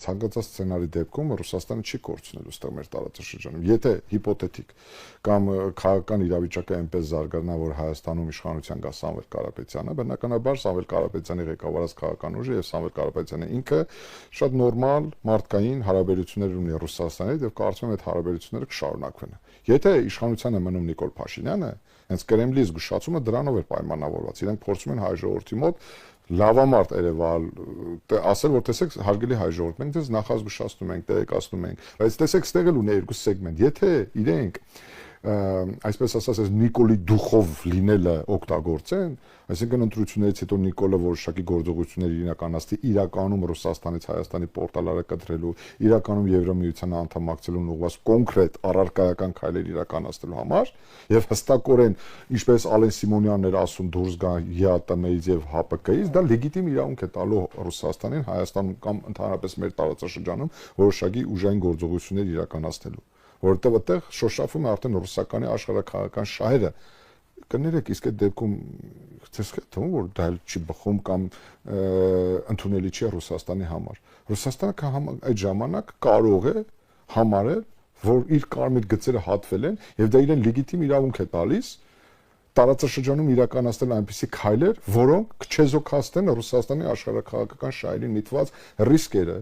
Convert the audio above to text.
ցանկացած սցենարի դեպքում Ռուսաստանը չի կորցնելու ստեղ մեր տարածաշրջանում։ Եթե հիպոթետիկ կամ քաղաքական իրավիճակը այնպես զարգանա, որ Հայաստանում իշխանության գա Սամվել Կարապետյանը, բնականաբար Սամվել Կարապետյանի ղեկավարած քաղաքական ուժը եւ Սամվել Կարապետյանը ինքը շատ նորմալ մարդկային հարաբերություններ ունի Ռուսաստանի հետ եւ կարծում եմ այդ հարաբերությունները կշարունակվեն։ Եթե իշխանության է մնում Նիկոլ Փաշինյանը, հենց Կրեմլի զգուշացումը դրանով է պայմանավորված։ Իրենք փորձում են հայ ժողովրդի մոտ լավամարտ երևալ, ասել որ տեսեք հարգելի հայ ժողովուրդ, մենք դες նախազգուշացնում ենք, տեղեկացնում ենք, բայց տեսեք ստեղ էլ ունի երկու սեգմենտ։ Եթե իրենք այսպես ասած Նիկոլի դուխով լինելը օգտագործեն, այսինքն ընտրություններից հետո Նիկոլը որոշակի գործողություններ իրականացնի իրականում Ռուսաստանից Հայաստանի պորտալները կտրելու, իրականում Եվրամիության անդամակցելուն ուղղված կոնկրետ առարկայական քայլեր իրականացնելու համար եւ հստակորեն, ինչպես Ալեն Սիմոնյանն էր ասում, դուրս գա ԵԱՏՄ-ից եւ ՀԱՊԿ-ից, դա լեգիտիմ իրավունք է տալու Ռուսաստանին, Հայաստանում կամ ընդհանրապես մեր տարածաշրջանում որոշակի ուժային գործողություններ իրականացնելու, որովհետեւ այդտեղ շոշափում է արդեն ռուսականի աշխարհաքաղաքական շահերը։ Կներեք, իսկ այդ դեպքում ցես թվում որ դա չի բխում կամ ընդունելի չի Ռուսաստանի համար։ Ռուսաստանը այդ ժամանակ կարող է համարել, որ իր կարմիր գծերը հատվել են եւ դա իրեն լեգիտիմ իրավունք է տալիս տարածաշրջանում իրականացնել այնպիսի քայլեր, որոնք կչեզոքացնեն Ռուսաստանի աշխարհաքաղաքական շահերին միտված ռիսկերը